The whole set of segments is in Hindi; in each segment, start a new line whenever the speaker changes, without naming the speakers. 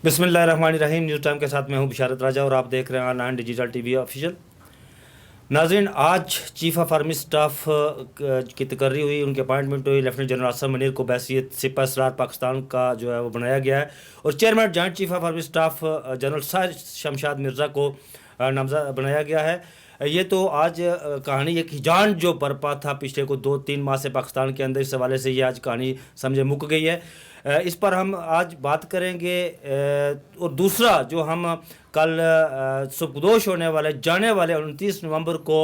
बिस्मिल्लाहिर्रहमानिर्रहीम। न्यूज़ टाइम के साथ मैं हूं बिशारत राजा और आप देख रहे हैं ऑनलाइन डिजिटल टीवी ऑफिशियल। नाज़रीन, आज चीफ ऑफ आर्मी स्टाफ की तकर्री हुई, उनकी अपॉइंटमेंट हुई। लेफ्टिनेंट जनरल आसिम मुनीर को बहैसियत सिपह सलार पाकिस्तान का जो है वो बनाया गया है और chairman joint chief of army staff general Sahir Shamshad Mirza को नामज़द बनाया गया है। ये तो आज कहानी एक हिजान जो बरपा था पिछले को 2-3 माह से पाकिस्तान के अंदर, इस हवाले से ये आज कहानी समझे मुक गई है। इस पर हम आज बात करेंगे। और दूसरा जो हम कल सुपुर्दोश होने वाले जाने वाले 29 नवंबर को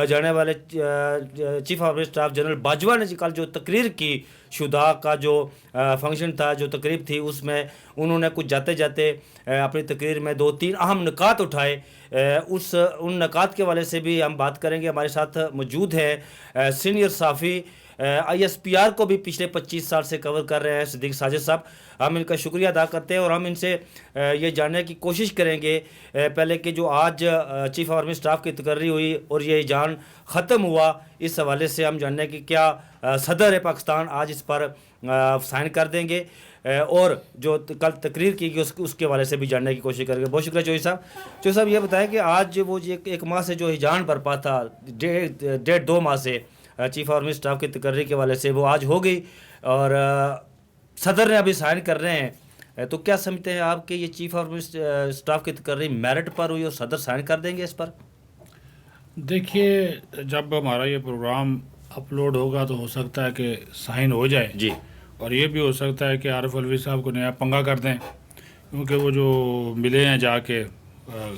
जाने वाले chief of army staff general Bajwa ने कल जो तकरीर की, शुदा का जो फंक्शन था, जो तकरीब थी, उसमें उन्होंने कुछ जाते जाते अपनी तकरीर में 2-3 अहम निकात उठाए। उन निकात के वाले से भी हम बात करेंगे। हमारे साथ मौजूद है सीनियर साफ़ी ISPR को भी पिछले 25 साल से कवर कर रहे हैं सिद्दीक साजिद साहब। हम इनका शुक्रिया अदा करते हैं और हम इनसे ये जानने की कोशिश करेंगे पहले कि जो आज चीफ ऑफ आर्मी स्टाफ की तकर्री हुई और ये जान ख़त्म हुआ, इस हवाले से हम जानने की क्या सदर है पाकिस्तान आज इस पर साइन कर देंगे और जो कल तकरीर की गई उसके हवाले से भी जानने की कोशिश करेंगे। बहुत शुक्रिया चौधरी साहब। चौधरी साहब, ये बताएं कि आज वो एक माह से जो हिजान बरपा था, 1.5-2 माह से चीफ आर्मी स्टाफ की तकर्री के वाले से, वो आज हो गई और सदर ने अभी साइन कर रहे हैं। तो क्या समझते हैं आप कि ये चीफ आर्मी स्टाफ की तकर्री मेरिट पर हुई और सदर साइन कर देंगे इस पर?
देखिए, जब हमारा ये प्रोग्राम अपलोड होगा तो हो सकता है कि साइन हो जाए
जी,
और ये भी हो सकता है कि आरिफ अलवी साहब को नया पंगा कर दें, क्योंकि वो जो मिले हैं जाके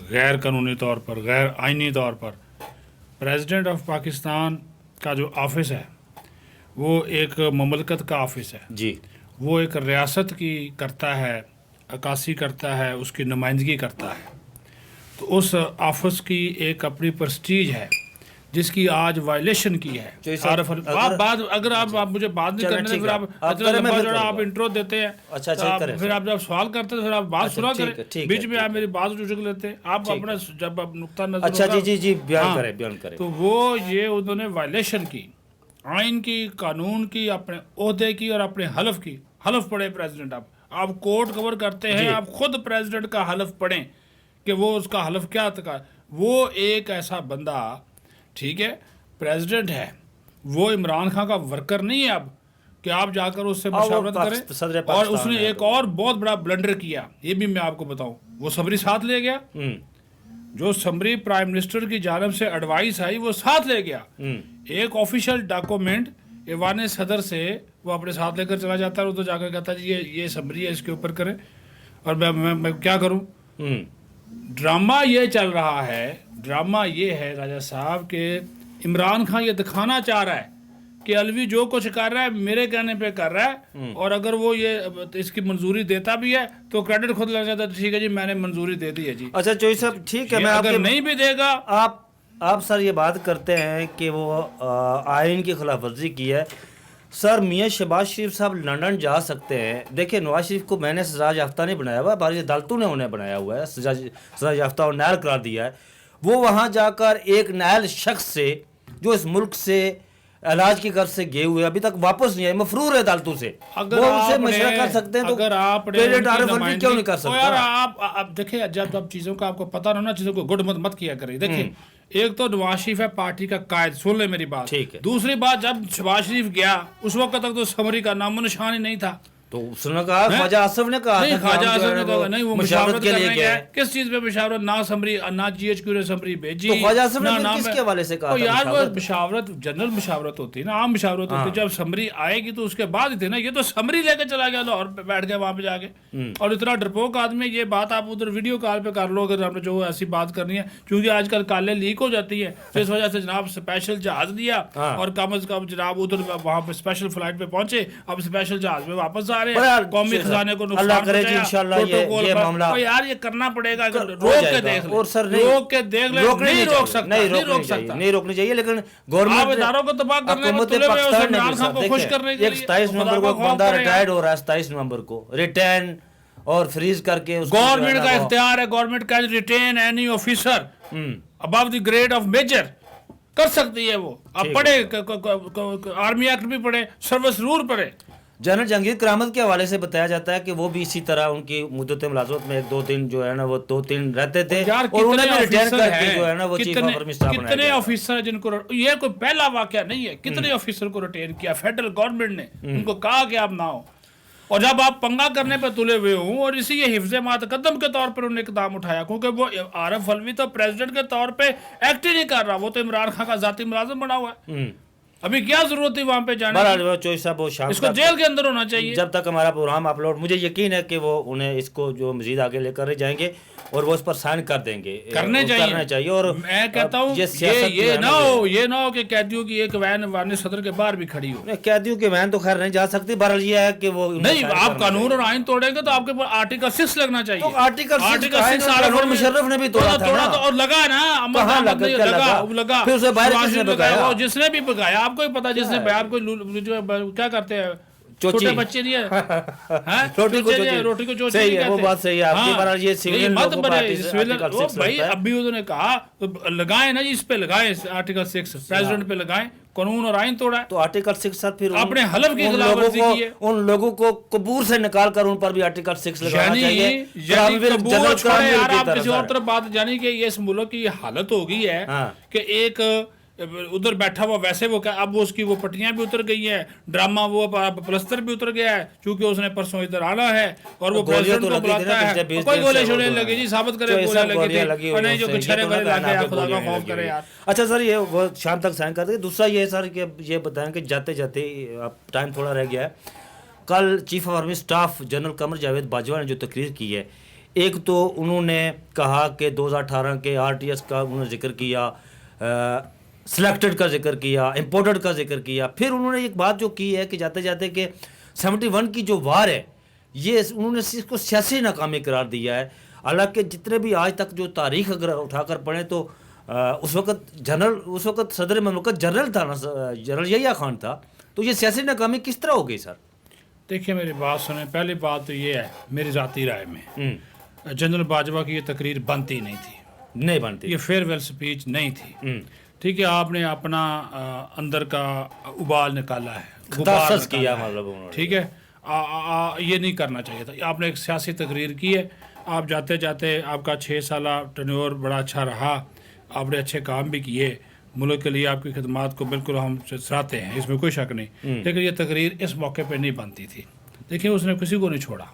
गैर कानूनी तौर पर, गैर आइनी तौर पर, प्रेसिडेंट ऑफ पाकिस्तान का जो ऑफिस है वो एक ममलकत का ऑफिस है
जी।
वो एक रियासत की करता है, अक्कासी करता है, उसकी नुमाइंदगी करता है। तो उस ऑफिस की एक अपनी प्रेस्टीज है जिसकी आज वायलेशन की है। अगर आप मुझे बात नहीं करने दें, फिर आप इंट्रो देते हैं,
अच्छा,
फिर आप जब सवाल करते हैं फिर आप बात सुना करें, बीच में आप मेरी बात उछल लेते हैं। आप अपना जब आप नुक्ता नजर,
अच्छा जी, बयान करें।
तो वो ये उन्होंने वायलेशन की, आइन की, कानून की, अपने ओहदे की और अपने हलफ की। हलफ पढ़े प्रेसिडेंट, आप कोर्ट कवर करते हैं, आप खुद प्रेसिडेंट का हलफ पढ़ें कि वो उसका हलफ क्या था। वो एक ऐसा बंदा, ठीक है, प्रेसिडेंट है, वो इमरान खान का वर्कर नहीं है अब कि आप जाकर उससे मशावरत करें। और उसने एक और बहुत बड़ा ब्लंडर किया, ये भी मैं आपको बताऊं। वो समरी साथ ले गया, जो समरी प्राइम मिनिस्टर की जानब से एडवाइस आई वो साथ ले गया। एक ऑफिशियल डॉक्यूमेंट ईवान सदर से वो अपने साथ लेकर चला जाता है। वो तो जाकर कहता है जी ये समरी है, इसके ऊपर करें, और मैं क्या करूं। ड्रामा ये चल रहा है, ड्रामा ये है राजा साहब के इमरान खान ये दिखाना चाह रहा है कि अलवी जो कुछ कर रहा है मेरे कहने पे कर रहा है, और अगर वो ये इसकी मंजूरी देता भी है तो क्रेडिट खुद लग जाता है, ठीक है जी मैंने मंजूरी दे दी है जी।
अच्छा चौधरी साहब, ठीक है, मैं
अगर नहीं भी देगा,
आप सर ये बात करते हैं कि वो आइन की खिलाफ वर्जी की है। सर, मियाँ शहबाज शरीफ साहब लंदन जा सकते हैं। देखिए, नवाज शरीफ को मैंने सजा याफ्ता नहीं बनाया हुआ, भारतीय अदालतों ने उन्हें बनाया हुआ है, सजा याफ्ता और नायल करार दिया है। वो वहाँ जाकर एक नायल शख्स से जो इस मुल्क से इलाज की गर्ज से गए हुए अभी तक वापस नहीं आए, मफरूर है अदालतों से, वो उनसे मशवरा कर सकते हैं। तो
अगर आप
क्यों नहीं कर सकते?
यार आप देखिए, जब चीज़ों का आपको पता ना चीज़ों को गुड मत किया करें। देखिए, एक तो नवाज शरीफ है पार्टी का कायद, सुन ले मेरी बात, ठीक है। दूसरी बात, जब शहबाज शरीफ गया उस वक्त तक तो समरी का नामो निशान ही नहीं था।
तो उसने कहा, ख्वाजा आसिफ ने कहा,
नहीं ख्वाजा आसिफ ने कहा नहीं, वो मुशावरत के लिए गया। किस चीज पे मुशावरत? ना समरी, ना GHQ ने समरी भेजी।
तो ख्वाजा आसिफ ने किसके हवाले से कहा?
यार वो मुशावरत जनरल मुशावरत होती है ना, आम मुशावरत होती है। जब समरी आएगी तो उसके बाद ही थे ना। ये तो समरी लेकर चला गया लाहौर पे, बैठ गया वहां पे जाके, और इतना डरपोक आदमी। ये बात आप उधर वीडियो कॉल पे कर लो अगर आपने जो ऐसी बात करनी है, क्योंकि आजकल कालें लीक हो जाती है, तो इस वजह से जनाब स्पेशल जहाज दिया और कम से कम जनाब उधर वहां पे स्पेशल फ्लाइट पे पहुंचे, अब स्पेशल जहाज में वापस आ रहे हैं। कौमी खजाने को नुकसान पहुंचाया, इंशाल्लाह ये मामला यार ये करना पड़ेगा। रोक के देख ले, और सर रोक के देख ले, नहीं रोक सकता,
नहीं रोकनी चाहिए, लेकिन गवर्नमेंट
इदारों को तबाह करने में तुले हुए उस इमरान खान को खुश करने के लिए
27 नवंबर को बंदा रिटायर्ड हो रहा है, 27 नवंबर को रिटर्न और फ्रीज करके
गवर्नमेंट का इख्तियार है, government can retain any officer above the grade of major, कर सकती है वो। अब पढ़े आर्मी एक्ट भी पढ़े, सर्विस रूल पढ़े,
जनरल जहांगीर करामत के हवाले से बताया जाता है कि वो भी इसी तरह उनकी मुद्दत मुलाजमत में 1-2 दिन जो है ना वो 2-3 रहते थे
यार
और उन्हें भी रिटायर
ऑफिसर
करके
हैं,
जो है ना वो चीफ ऑफ आर्मी स्टाफ बनाया
कितने
गया।
ऑफिसर जिनको ये कोई पहला वाकया नहीं है, कितने ऑफिसर को रिटेन किया फेडरल गवर्नमेंट ने, उनको कहा कि आप ना हो, और जब आप पंगा करने पर तुले हुए हों और इसी ये हिफ्ज़ मातकद्दम के तौर पर उन्होंने इकदाम उठाया, क्योंकि वो आरिफ अलवी तो प्रेसिडेंट के तौर पे एक्ट ही नहीं कर रहा, वो तो इमरान खान का जाती मुलाजिम बना हुआ है। अभी क्या जरूरत थी वहां पे जाने की?
बहरहाल चौधरी साहब वो शाम
इसको
तक
जेल के अंदर होना चाहिए।
जब तक हमारा प्रोग्राम अपलोड, मुझे यकीन है कि वो उन्हें इसको जो मजीद आगे लेकर जाएंगे और वो उस पर साइन कर देंगे,
करना चाहिए।
और
मैं कहता हूँ ये ना हो कि कैदियों की एक वैन वानी सदर के बाहर भी खड़ी हो।
कैदियों की वैन तो खैर नहीं जा सकती, बहरहाल ये है कि वो
नहीं, आप कानून और आइन तोड़ेंगे तो आपके ऊपर आर्टिकल 6 लगना चाहिए।
तो आर्टिकल 6 मुशर्रफ ने भी तोड़ा था ना,
और लगा ना लगा,
फिर उसे बाहर किसने भगाया?
जिसने भी भगाया, आपको ही पता, जिसने आपको जो क्या करते हैं छोटे बच्चे नहीं है रोटी को
सही है, वो बात सही है आपकी। बहरहाल ये सिविलियन लोगों को
भाई अभी उन्होंने कहा तो लगाए ना जी, इस पे लगाए आर्टिकल 6 प्रेसिडेंट पे लगाए, कानून और आइन तोड़ा है
तो आर्टिकल 6 सर फिर
अपने हलफ की खिलाफवर्जी की है।
उन लोगों को कबूर से निकाल कर उन पर भी आर्टिकल 6 लगाना चाहिए।
आप किसी और तरफ बात जानी कि ये इस मुल्क की हालत हो गई है कि एक उधर बैठा हुआ वैसे वो क्या, अब वो उसकी वो पट्टियां भी उतर गई हैं, ड्रामा वो प्लस्तर भी उतर गया है, क्योंकि उसने परसों इधर आना है और वो प्रेसिडेंट को बुलाता है, कोई गोले शोले लगी जी, साबित करे गोले लगी थी, नहीं जो छरे वाले लगे यार, खुदा का खौफ करे यार।
अच्छा सर, ये वो शाम तक साइन कर देंगे। दूसरा ये सर कि ये बताएं कि जाते जाते अब टाइम थोड़ा रह गया है, कल chief of army staff general Qamar Javed Bajwa ने जो तकरीर की है, एक तो उन्होंने कहा कि 2018 के RTS का उन्होंने जिक्र किया, सिलेक्टेड का जिक्र किया, इम्पोर्टेड का जिक्र किया, फिर उन्होंने एक बात जो की है कि जाते जाते कि 71 की जो वार है ये उन्होंने इसको सियासी नाकामी करार दिया है। हालांकि जितने भी आज तक जो तारीख अगर उठाकर पढ़ें तो उस वक्त सदर ममलकत जनरल था ना, जनरल यहिया खान था, तो ये सियासी नाकामी किस तरह हो गई सर?
देखिए मेरी बात सुने, पहली बात तो ये है मेरी ज़ाती राय में, जनरल बाजवा की ये तकरीर बनती नहीं बनती, ये फेयरवेल स्पीच नहीं थी, ठीक है। आपने अपना अंदर का उबाल निकाला है,
किया मतलब,
ठीक है, ये नहीं करना चाहिए था। आपने एक सियासी तकरीर की है, आप जाते जाते आपका 6 साल टर्नओवर बड़ा अच्छा रहा, आपने अच्छे काम भी किए, मुल्क के लिए आपकी खिदमात को बिल्कुल हम सराहते हैं, इसमें कोई शक नहीं, लेकिन ये तकरीर इस मौके पर नहीं बनती थी। देखिए उसने किसी को नहीं छोड़ा,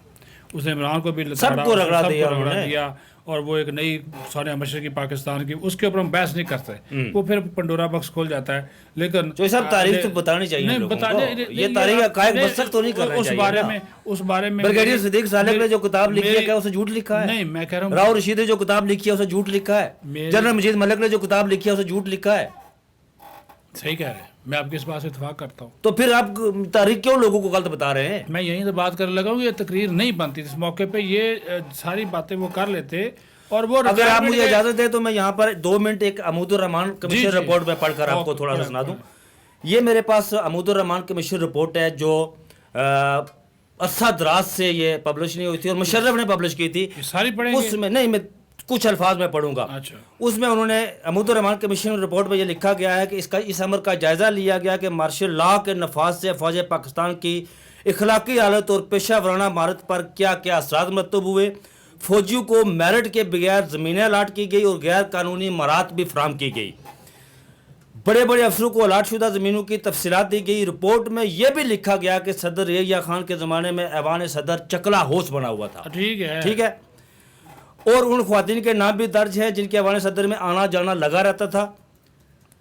उसने इमरान को भी
सबको रगड़ा दिया
और वो एक नई सानिया मशरकी पाकिस्तान की, उसके ऊपर हम बहस नहीं करते, वो फिर पंडोरा बॉक्स खोल जाता है। लेकिन
जो सब तारीख तो बतानी चाहिए, नहीं बताने, ये तारीख कायम बसक तो नहीं करना चाहिए।
उस बारे में
ब्रिगेडियर सिद्दीक सालेक ने जो किताब लिखी है क्या उसे झूठ लिखा है?
नहीं, मैं कह रहा हूँ
राव रशीद ने जो किताब लिखी है उसे झूठ लिखा है, जनरल मजीद मलिक ने जो किताब लिखी है उसे झूठ लिखा है।
सही कह रहे हैं, मैं आपकी इस बात से इत्तेफाक करता हूँ।
तो फिर आप तारीख क्यों लोगों को गलत बता रहे हैं?
मैं यहीं तो बात करने लगा हूँ, ये तकरीर नहीं बनती इस मौके पे, ये सारी बातें वो कर लेते। और वो
अगर आप मुझे इजाजत दें तो मैं यहाँ पर 2 मिनट एक अमूदुर रहमान कमीशन रिपोर्ट में पढ़कर आपको थोड़ा सा सुना दूं। ये मेरे पास अमूदुर रहमान कमीशन रिपोर्ट है जो अरसा दराज से ये पब्लिश नहीं हुई थी और मुशर्रफ ने पब्लिश की थी।
सारी पढ़ेंगे?
उसमें नहीं, मैं कुछ अल्फाज में पढ़ूंगा।
अच्छा।
उसमें उन्होंने अमूदुर रहमान कमीशन रिपोर्ट में ये लिखा गया है कि इस अमर का जायजा लिया गया कि मार्शल लॉ के नफाज से फौज पाकिस्तान की इखलाकी हालत और पेशा वराना महारत पर क्या क्या असरात मरतब हुए। फौजियों को मेरिट के बगैर ज़मीनें अलाट की गई और गैर कानूनी मरात भी फराम की गई। बड़े बड़े अफसरों को अलाट शुदा ज़मीनों की तफसीलात दी गई। रिपोर्ट में यह भी लिखा गया कि सदर यहिया खान के ज़माने में ऐवान सदर चकला होश बना हुआ था। ठीक है। और उन ख्वातीन के नाम भी दर्ज है जिनके ऐवान सदर में आना जाना लगा रहता था।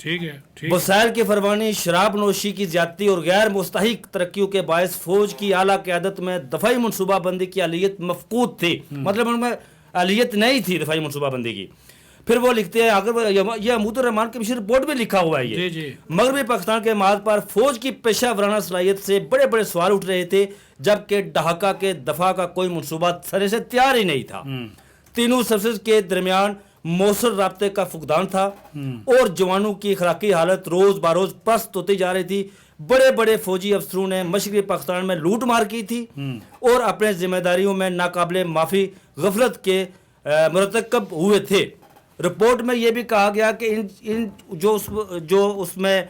ठीक है।
वसाइल की फरमानी, शराब नोशी की ज्यादती और गैर मुस्तहिक तरक्कियों के बायस फौज की आला क़यादत में दफाई मनसूबाबंदी की आलियत मफकूद थी। मतलब उनमें आलियत नहीं थी दफाई मनसूबाबंदी की। फिर वो लिखते हैं आगे, ये अमूदुर रहमान कमीशन रिपोर्ट में लिखा हुआ है ये, मगरबी पाकिस्तान के माद पर फौज की पेशा वराना सलाहियत से बड़े बड़े सवाल उठ रहे थे, जबकि ढाका के दफा का कोई मनसूबा सरे से तैयार ही नहीं था। तीनों सर्विसेज के दरमियान मौसर राब्ते का फुकदान था और जवानों की अखलाकी हालत रोज बरोज पस्त होती जा रही थी। बड़े बड़े फौजी अफसरों ने मशरक़ी पाकिस्तान में लूट मार की थी और अपने जिम्मेदारियों में नाकाबिले माफ़ी गफलत के मुरतकब हुए थे। रिपोर्ट में यह भी कहा गया कि इन जो उसमें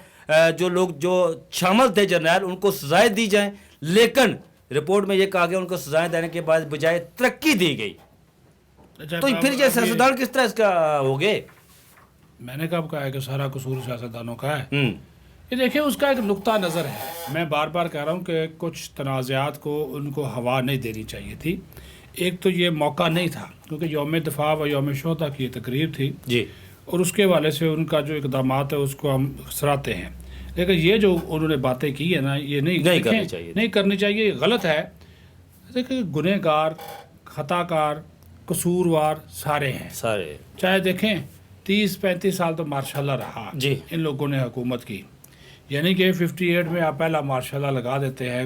जो लोग जो शामिल थे जर्नैल, उनको सजाएं दी जाएं, लेकिन रिपोर्ट में ये कहा गया उनको सजाएं देने के बाद बजाय तरक्की दी गई।
अच्छा,
तो फिर ये सियासतदान किस तरह इसका हो गए?
मैंने कब कहा है कि सारा कसूर सियासतदानों का है?
हम्म,
ये देखिए, उसका एक नुक्ता नज़र है। मैं बार बार कह रहा हूँ कि कुछ तनाज़ात को उनको हवा नहीं देनी चाहिए थी। एक तो ये मौका नहीं था क्योंकि यौम दिफा व यौम शोहदा की ये तकरीर थी
जी,
और उसके हवाले से उनका जो इक़दामात है उसको हम सराहते हैं। लेकिन ये जो उन्होंने बातें की है ना, ये नहीं
करनी चाहिए।
नहीं करनी चाहिए, ये गलत है। देखिए, गुनहगार, खताकार, कसूरवार सारे हैं।
सारे
चाहे देखें 30-35 साल तो मार्शाल्लाह रहा
जी।
इन लोगों ने हुकूमत की, यानी कि 58 में आप पहला मार्शाल्लाह लगा देते हैं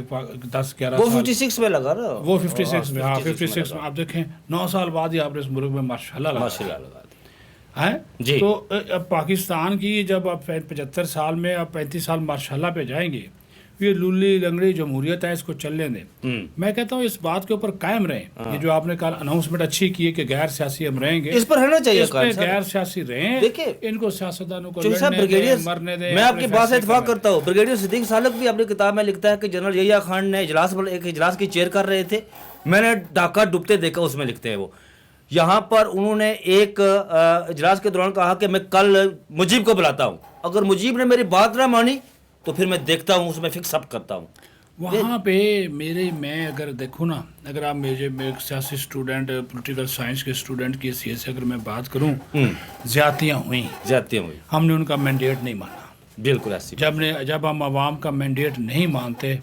10-11
वो
साल।
56 में लगा ना,
वो 56 में, हाँ 56 में
लगा।
आप देखें 9 साल बाद ही आपने इस मुल्क में मार्शाल्लाह लगा
माशाल्लाह लगा दी।
है
जी।
तो अब पाकिस्तान की जब आप 75 साल में आप 35 साल मार्शाल्लाह पे जाएंगे, ये लुल्ली लंगड़ी जमहूरियत है, इसको चलने दें। मैं कहता हूँ इस बात के ऊपर कायम रहें। ये जो आपने कल अनाउंसमेंट अच्छी की है कि गैर सियासी हम रहेंगे,
इस पर रहना चाहिए
इस पे
कायम साहब।
गैर सियासी रहें।
देखिए,
इनको सियासतदानों को
चौधरी साहब,
लड़ने दें,
ब्रिगेडियर,
मरने दें,
मैं आपकी
अपने
बात से
फैसले
इत्तेफाक
करें।
करता हूँ। ब्रिगेडियर सिद्दीक सालक भी अपनी किताब में लिखता है कि जनरल यहिया खान ने एक इजलास की चेयर कर रहे थे, मैंने ढाका डूबते देखा, उसमें लिखते हैं वो। यहाँ पर उन्होंने एक इजलास के दौरान कहा कि मैं कल मुजीब को बुलाता हूँ, अगर मुजीब ने मेरी बात ना मानी तो फिर मैं देखता हूँ, उसमें फिक्स अप करता हूँ।
वहाँ पे मैं अगर देखूँ ना, अगर आप मेरे एक सियासी स्टूडेंट, पॉलिटिकल साइंस के स्टूडेंट की हैसियत से अगर मैं बात करूँ, ज़्यादतियाँ हुई, हमने उनका मैंडेट नहीं माना।
बिल्कुल ऐसी
जब हम आवाम का मैंडेट नहीं मानते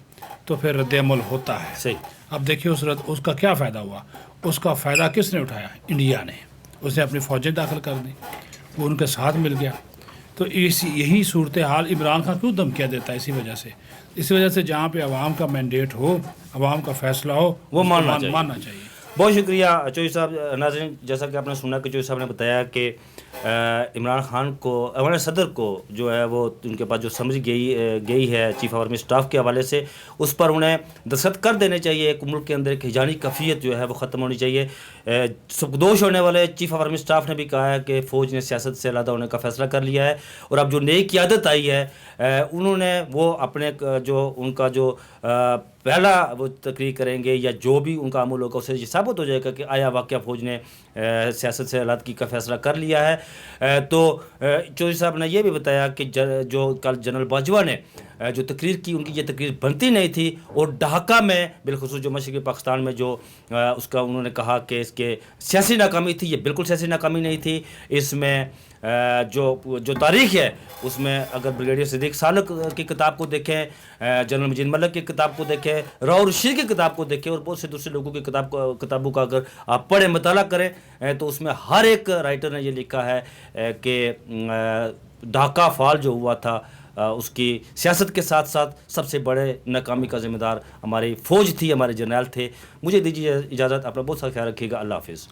तो फिर रद्द-ए-अमल होता है।
सही।
अब देखिए उसका क्या फ़ायदा हुआ? उसका फ़ायदा किसने उठाया? इंडिया ने। उसने अपनी फ़ौजें दाखिल कर दी, वो उनके साथ मिल गया। तो यही सूरत हाल इमरान खान क्यों धमकियाँ देता है? इसी वजह से जहाँ पे अवाम का मैंडेट हो, अवाम का फैसला हो,
वो मानना
चाहिए।
बहुत शुक्रिया चौधरी साहब। नाज़रीन, जैसा कि आपने सुना कि चौधरी साहब ने बताया कि इमरान खान को, अफगान सदर को जो है वो उनके पास जो समझ गई है चीफ ऑफ आर्मी स्टाफ के हवाले से, उस पर उन्हें दस्तखत कर देने चाहिए। एक मुल्क के अंदर एक हिजानी कफ़ियत जो है वो ख़त्म होनी चाहिए। सबकदोश होने वाले चीफ ऑफ आर्मी स्टाफ ने भी कहा है कि फ़ौज ने सियासत से अलग होने का फ़ैसला कर लिया है, और अब जो नई क़यादत आई है उन्होंने वो अपने जो उनका जो पहला वो तकरीर करेंगे या जो भी उनका अमल होगा उससे ये साबित हो जाएगा कि आया वाक़या फ़ौज ने सियासत से अलग का फ़ैसला कर लिया है। तो चौधरी साहब ने यह भी बताया कि जो कल जनरल बाजवा ने जो तकरीर की, उनकी ये तकरीर बनती नहीं थी, और ढाका में बिलखुसूस जो मशरक़ी पाकिस्तान में जो उसका उन्होंने कहा कि इसके सियासी नाकामी थी, ये बिल्कुल सियासी नाकामी नहीं थी। इसमें जो तारीख़ है उसमें अगर ब्रिगेडियर सिद्दीक सालक की किताब को देखें, जनरल मजीद मलिक की किताब को देखें, राव रशीद की किताब को देखें, और बहुत से दूसरे लोगों की किताबों का अगर आप पढ़ें, मताला करें, तो उसमें हर एक राइटर ने ये लिखा है कि ढाका फॉल जो हुआ था उसकी सियासत के साथ साथ सबसे बड़े नाकामी का ज़िम्मेदार हमारी फ़ौज थी, हमारे जर्नल थे। मुझे दीजिए इजाज़त, अपना बहुत सा ख्याल रखिएगा। अल्लाह हाफिज़।